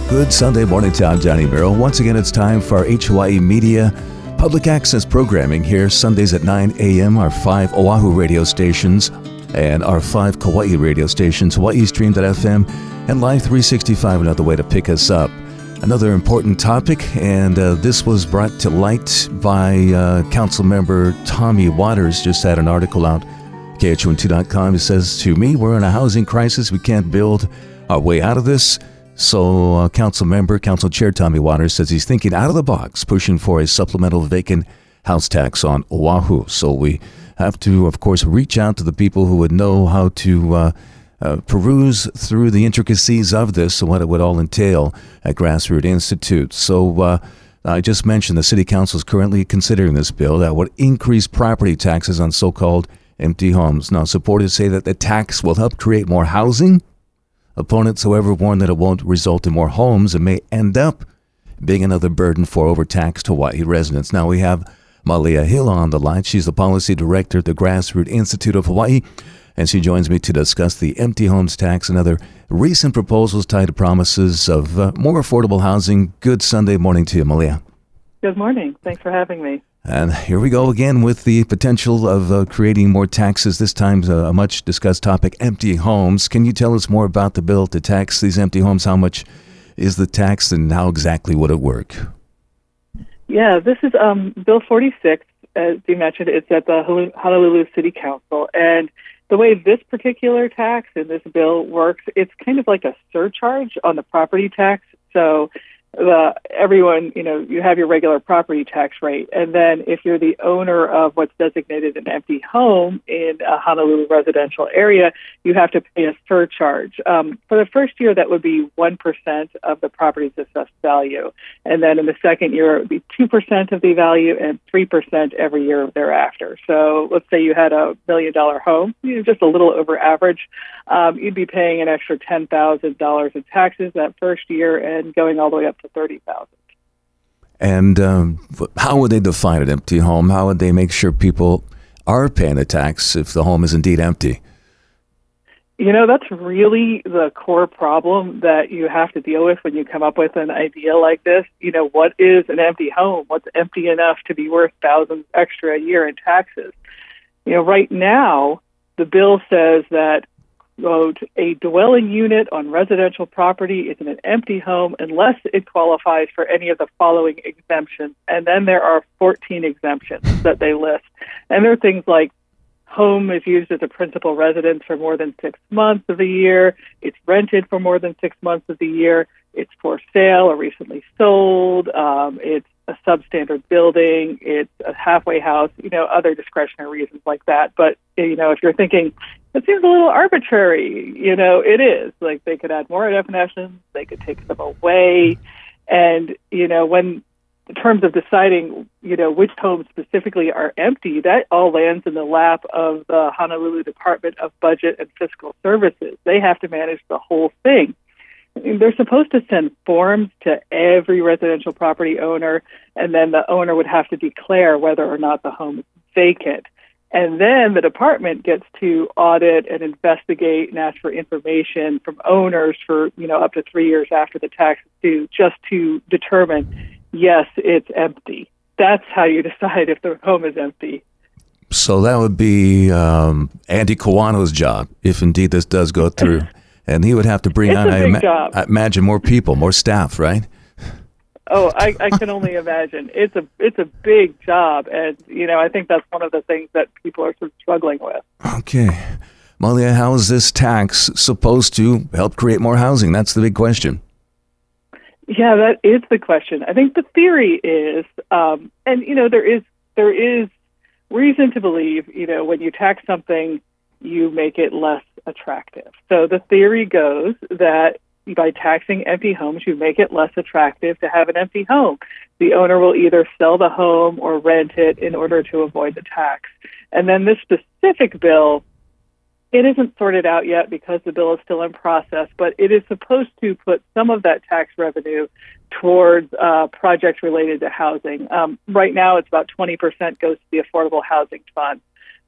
Good Sunday morning to I'm Johnny Merrill. Once again, it's time for our HYE Media public access programming here Sundays at 9 a.m. Our 5 Oahu radio stations and our 5 Kauai radio stations, HawaiiStream.fm and Live 365, another way to pick us up. Another important topic, and this was brought to light by Council Member Tommy Waters. Just had an article out, KHON2.com. It says, to me, we're in a housing crisis. We can't build our way out of this. So Council Chair Tommy Waters says he's thinking out of the box, pushing for a supplemental vacant house tax on Oahu. So we have to, of course, reach out to the people who would know how to peruse through the intricacies of this and what it would all entail at Grassroots Institute. So I just mentioned the City Council is currently considering this bill that would increase property taxes on so-called empty homes. Now, supporters say that the tax will help create more housing. Opponents, however, warn that it won't result in more homes and may end up being another burden for overtaxed Hawaii residents. Now we have Malia Hill on the line. She's the policy director at the Grassroots Institute of Hawaii, and she joins me to discuss the empty homes tax and other recent proposals tied to promises of more affordable housing. Good Sunday morning to you, Malia. Good morning. Thanks for having me. And here we go again with the potential of creating more taxes. This time, a much-discussed topic, empty homes. Can you tell us more about the bill to tax these empty homes? How much is the tax, and how exactly would it work? Yeah, this is Bill 46. As you mentioned, it's at the Honolulu City Council. And the way this particular tax in this bill works, it's kind of like a surcharge on the property tax. So everyone, you have your regular property tax rate. And then if you're the owner of what's designated an empty home in a Honolulu residential area, you have to pay a surcharge. For the first year, that would be 1% of the property's assessed value. And then in the second year, it would be 2% of the value and 3% every year thereafter. So let's say you had a $1 million home, just a little over average. You'd be paying an extra $10,000 in taxes that first year and going all the way up to $30,000. And how would they define an empty home? How would they make sure people are paying a tax if the home is indeed empty? That's really the core problem that you have to deal with when you come up with an idea like this. What is an empty home? What's empty enough to be worth thousands extra a year in taxes? Right now, the bill says that, quote, a dwelling unit on residential property is an empty home unless it qualifies for any of the following exemptions. And then there are 14 exemptions that they list. And there are things like home is used as a principal residence for more than 6 months of the year. It's rented for more than 6 months of the year. It's for sale or recently sold. It's a substandard building. It's a halfway house, other discretionary reasons like that. But, if you're thinking, it seems a little arbitrary, it is. Like, they could add more definitions. They could take them away. And, when in terms of deciding, which homes specifically are empty, that all lands in the lap of the Honolulu Department of Budget and Fiscal Services. They have to manage the whole thing. They're supposed to send forms to every residential property owner, and then the owner would have to declare whether or not the home is vacant. And then the department gets to audit and investigate and ask for information from owners for, up to 3 years after the tax is due, just to determine, yes, it's empty. That's how you decide if the home is empty. So that would be Andy Kawano's job, if indeed this does go through. And he would have to bring on, I imagine, more people, more staff, right? Oh, I can only imagine. It's a big job, and I think that's one of the things that people are sort of struggling with. Okay, Malia, how is this tax supposed to help create more housing? That's the big question. Yeah, that is the question. I think the theory is, and there is reason to believe, when you tax something, you make it less attractive. So the theory goes that by taxing empty homes, you make it less attractive to have an empty home. The owner will either sell the home or rent it in order to avoid the tax. And then this specific bill, it isn't sorted out yet because the bill is still in process, but it is supposed to put some of that tax revenue towards projects related to housing. Right now, it's about 20% goes to the Affordable Housing Fund.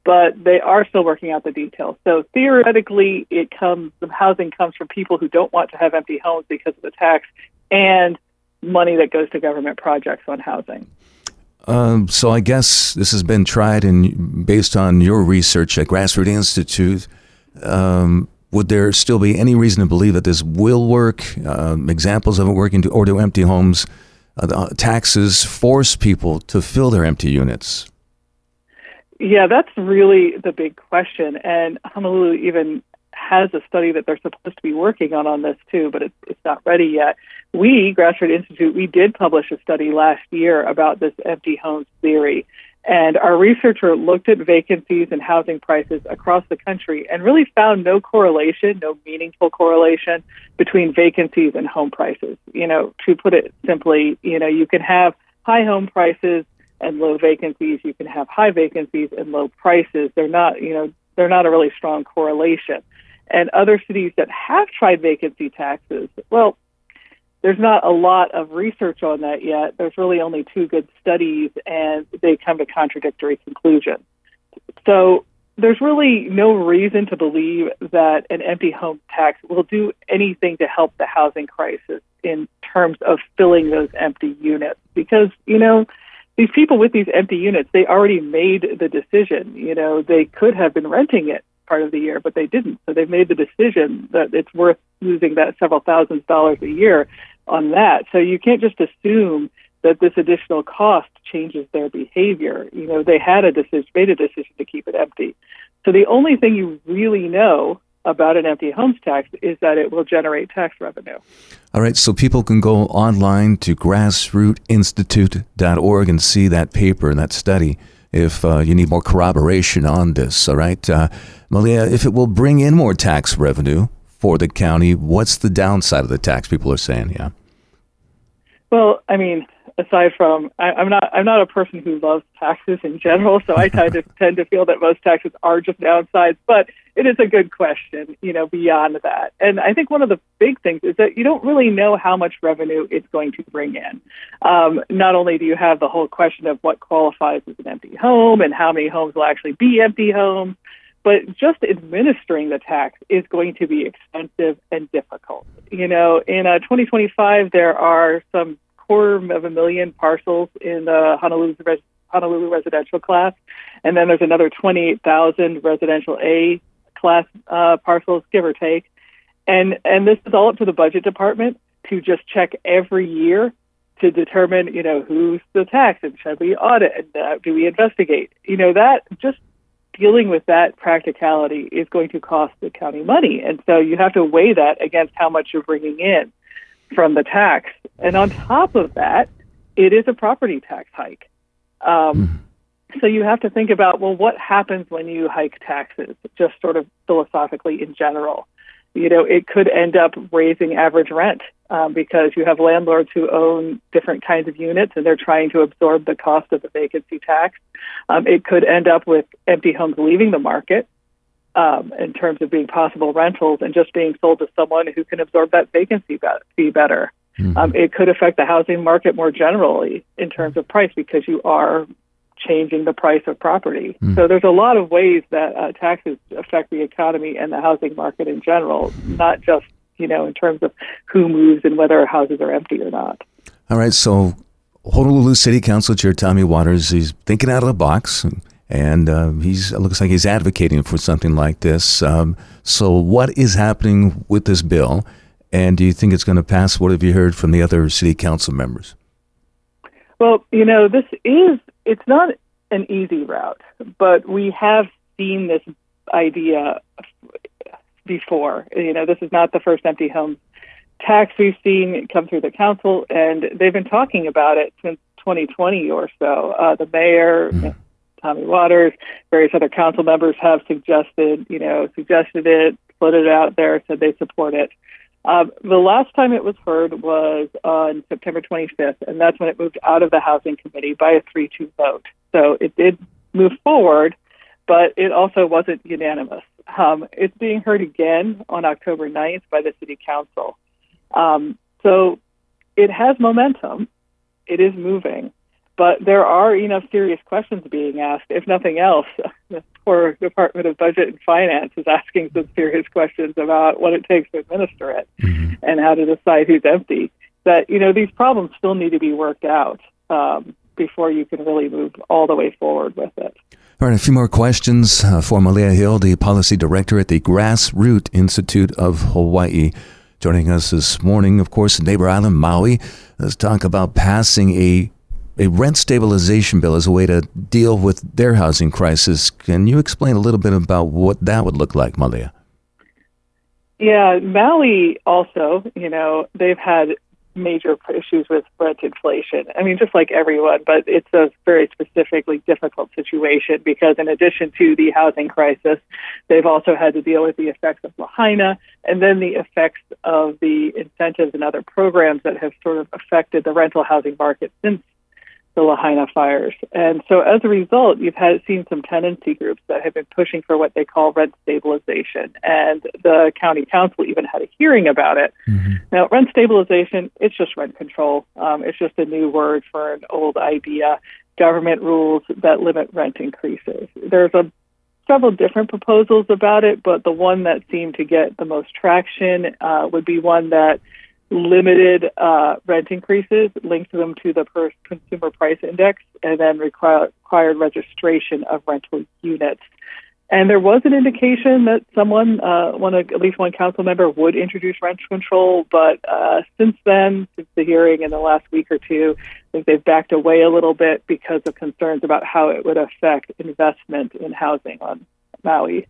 but they are still working out the details. So theoretically, the housing comes from people who don't want to have empty homes because of the tax. and money that goes to government projects on housing. So I guess this has been tried, and based on your research at Grassroots Institute, would there still be any reason to believe that this will work? Examples of it working, or do empty homes taxes force people to fill their empty units? Yeah, that's really the big question. And Honolulu even has a study that they're supposed to be working on this too, but it's not ready yet. We, Grassroots Institute, we did publish a study last year about this empty homes theory. And our researcher looked at vacancies and housing prices across the country and really found no correlation, no meaningful correlation between vacancies and home prices. To put it simply, you can have high home prices and low vacancies. You can have high vacancies and low prices. They're not a really strong correlation. And other cities that have tried vacancy taxes, well, there's not a lot of research on that yet. There's really only 2 good studies, and they come to contradictory conclusions. So there's really no reason to believe that an empty home tax will do anything to help the housing crisis in terms of filling those empty units. Because, these people with these empty units, they already made the decision. They could have been renting it part of the year, but they didn't. So they've made the decision that it's worth losing that several $thousands a year on that. So you can't just assume that this additional cost changes their behavior. They made a decision to keep it empty. So the only thing you really know about an empty homes tax is that it will generate tax revenue. All right, so people can go online to grassrootsinstitute.org and see that paper and that study if you need more corroboration on this, all right? Malia, if it will bring in more tax revenue for the county, what's the downside of the tax, people are saying, yeah? Well, aside from, I'm not a person who loves taxes in general, so I tend to feel that most taxes are just downsides, but it is a good question, beyond that. And I think one of the big things is that you don't really know how much revenue it's going to bring in. Not only do you have the whole question of what qualifies as an empty home and how many homes will actually be empty homes, but just administering the tax is going to be expensive and difficult. In 2025, there are some 250,000 parcels in the Honolulu residential class, and then there's another 28,000 residential A class parcels, give or take. And this is all up to the budget department to just check every year to determine, who's the tax and should we audit and do we investigate. That just dealing with that practicality is going to cost the county money. And so you have to weigh that against how much you're bringing in from the tax. And on top of that, it is a property tax hike. So you have to think about, well, what happens when you hike taxes, just sort of philosophically in general? It could end up raising average rent because you have landlords who own different kinds of units and they're trying to absorb the cost of the vacancy tax. It could end up with empty homes leaving the market in terms of being possible rentals and just being sold to someone who can absorb that vacancy fee better. It could affect the housing market more generally in terms of price because you are changing the price of property. So there's a lot of ways that taxes affect the economy and the housing market in general, not just, in terms of who moves and whether houses are empty or not. All right, so Honolulu City Council Chair Tommy Waters, he's thinking out of the box, and it looks like he's advocating for something like this. So what is happening with this bill, and do you think it's going to pass? What have you heard from the other city council members? Well, it's not an easy route, but we have seen this idea before. This is not the first empty home tax we've seen come through the council, and they've been talking about it since 2020 or so. The mayor, Tommy Waters, various other council members have suggested it, put it out there, said they support it. The last time it was heard was on September 25th, and that's when it moved out of the Housing Committee by a 3-2 vote. So it did move forward, but it also wasn't unanimous. It's being heard again on October 9th by the City Council. So it has momentum. It is moving. But there are, serious questions being asked. If nothing else, the poor Department of Budget and Finance is asking some serious questions about what it takes to administer it and how to decide who's empty. that, these problems still need to be worked out before you can really move all the way forward with it. All right, a few more questions for Malia Hill, the Policy Director at the Grassroot Institute of Hawaii. Joining us this morning, of course, neighbor island, Maui. Let's talk about passing a rent stabilization bill as a way to deal with their housing crisis. Can you explain a little bit about what that would look like, Malia? Yeah, Maui also, they've had major issues with rent inflation. I mean, just like everyone, but it's a very specifically difficult situation because in addition to the housing crisis, they've also had to deal with the effects of Lahaina and then the effects of the incentives and other programs that have sort of affected the rental housing market since the Lahaina fires. And so as a result, you've seen some tenancy groups that have been pushing for what they call rent stabilization. And the county council even had a hearing about it. Mm-hmm. Now, rent stabilization, it's just rent control. It's just a new word for an old idea. Government rules that limit rent increases. There's several different proposals about it, but the one that seemed to get the most traction would be one that limited rent increases, linked them to the consumer price index, and then required registration of rental units. And there was an indication that at least one council member would introduce rent control, but since then, since the hearing in the last week or two, I think they've backed away a little bit because of concerns about how it would affect investment in housing on Maui.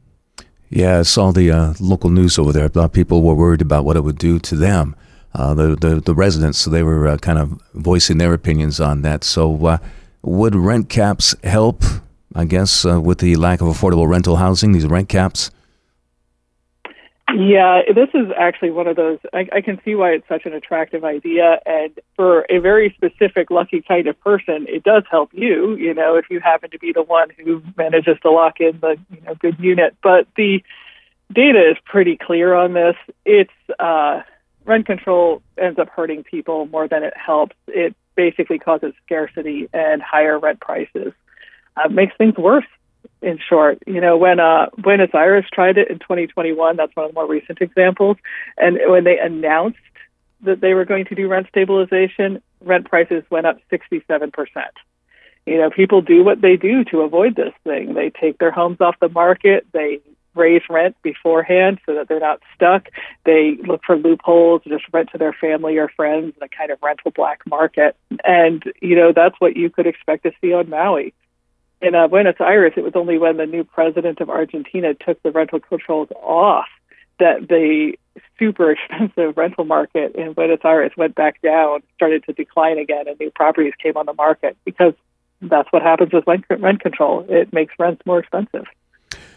Yeah, I saw the local news over there. A lot of people were worried about what it would do to them. The residents, so they were kind of voicing their opinions on that. So would rent caps help, I guess, with the lack of affordable rental housing, these rent caps? Yeah, this is actually one of those, I can see why it's such an attractive idea. And for a very specific, lucky kind of person, it does help you, if you happen to be the one who manages to lock in the good unit. But the data is pretty clear on this. It's rent control ends up hurting people more than it helps. It basically causes scarcity and higher rent prices. Makes things worse, in short. When Buenos Aires tried it in 2021, that's one of the more recent examples, and when they announced that they were going to do rent stabilization, rent prices went up 67%. People do what they do to avoid this thing. They take their homes off the market, they raise rent beforehand so that they're not stuck. They look for loopholes, just rent to their family or friends in a kind of rental black market. And, that's what you could expect to see on Maui. In Buenos Aires, it was only when the new president of Argentina took the rental controls off that the super expensive rental market in Buenos Aires went back down, started to decline again, and new properties came on the market because that's what happens with rent control. It makes rents more expensive.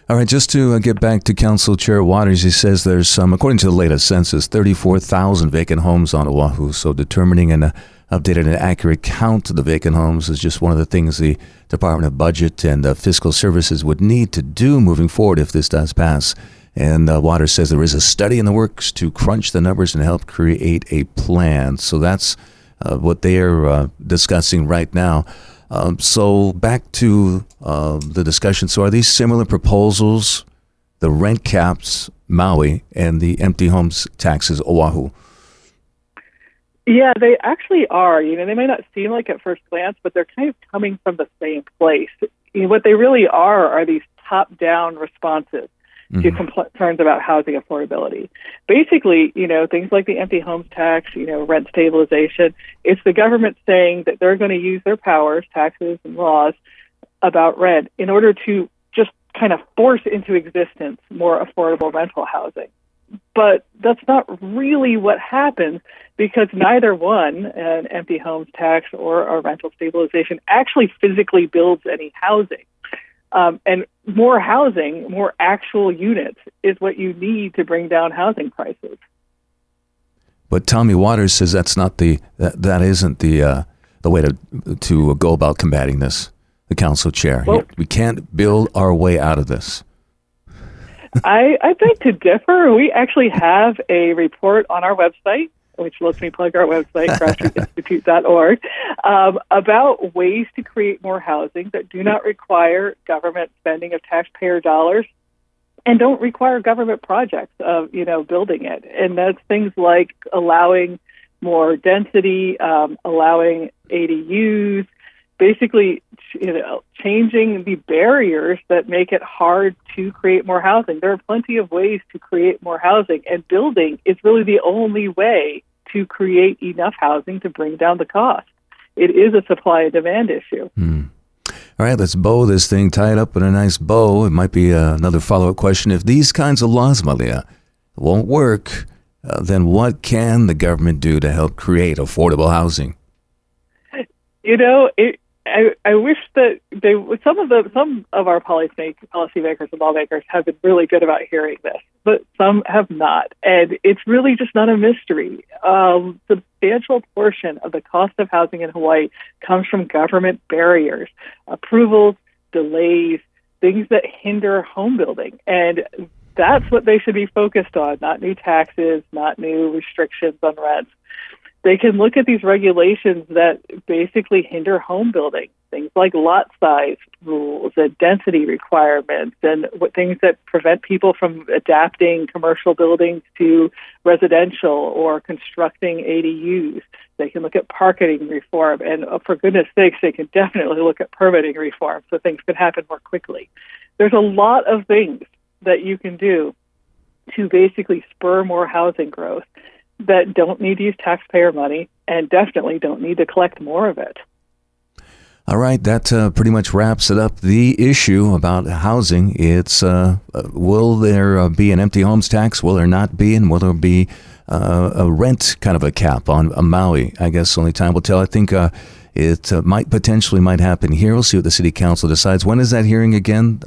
All right, just to get back to Council Chair Waters, he says there's according to the latest census, 34,000 vacant homes on Oahu. So determining an updated and accurate count of the vacant homes is just one of the things the Department of Budget and Fiscal Services would need to do moving forward if this does pass. And Waters says there is a study in the works to crunch the numbers and help create a plan. So that's what they are discussing right now. So back to the discussion. So are these similar proposals, the rent caps, Maui, and the empty homes taxes, Oahu? Yeah, they actually are. They may not seem like at first glance, but they're kind of coming from the same place. What they really are these top-down responses to concerns about housing affordability. Basically, things like the empty homes tax, rent stabilization, it's the government saying that they're going to use their powers, taxes and laws about rent in order to just kind of force into existence more affordable rental housing. But that's not really what happens because neither one, an empty homes tax or a rental stabilization, actually physically builds any housing. And more housing, more actual units is what you need to bring down housing prices. But Tommy Waters says that isn't the way to go about combating this. The council chair, we can't build our way out of this. I beg to differ. We actually have a report on our website, which lets me plug our website, grassrootinstitute.org, about ways to create more housing that do not require government spending of taxpayer dollars and don't require government projects of, building it. And that's things like allowing more density, allowing ADUs, basically, changing the barriers that make it hard to create more housing. There are plenty of ways to create more housing, and building is really the only way to create enough housing to bring down the cost. It is a supply and demand issue. All right, let's bow this thing, tie it up in a nice bow. It might be another follow-up question. If these kinds of laws, Malia, won't work, then what can the government do to help create affordable housing? I wish that some of our policymakers and lawmakers have been really good about hearing this, but some have not. And it's really just not a mystery. A substantial portion of the cost of housing in Hawaii comes from government barriers, approvals, delays, things that hinder home building. And that's what they should be focused on, not new taxes, not new restrictions on rents. They can look at these regulations that basically hinder home building, things like lot size rules and density requirements, and things that prevent people from adapting commercial buildings to residential or constructing ADUs. They can look at parking reform, and for goodness sakes, they can definitely look at permitting reform so things can happen more quickly. There's a lot of things that you can do to basically spur more housing growth that don't need to use taxpayer money and definitely don't need to collect more of it. All right, that pretty much wraps it up. The issue about housing, it's will there be an empty homes tax? Will there not be? And will there be a rent kind of a cap on Maui? I guess only time will tell. I think it might happen here. We'll see what the city council decides. When is that hearing again?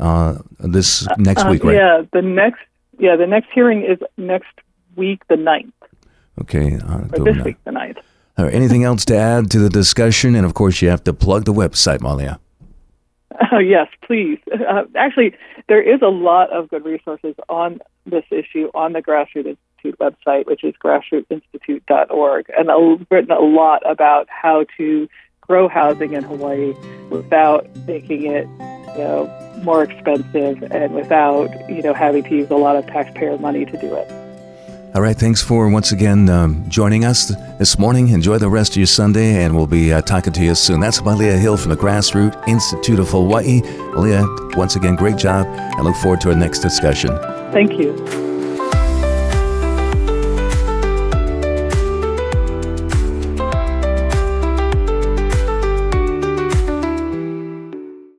This next week, right? Yeah, the next hearing is next week, the 9th. Okay. Or this week, the 9th. Anything else to add to the discussion? And, of course, you have to plug the website, Malia. Yes, please. Actually, there is a lot of good resources on this issue on the Grassroots Institute website, which is grassrootsinstitute.org, and I've written a lot about how to grow housing in Hawaii without making it more expensive and without having to use a lot of taxpayer money to do it. All right, thanks for once again joining us this morning. Enjoy the rest of your Sunday, and we'll be talking to you soon. That's Malia Hill from the Grassroots Institute of Hawaii. Malia, once again, great job. I look forward to our next discussion. Thank you.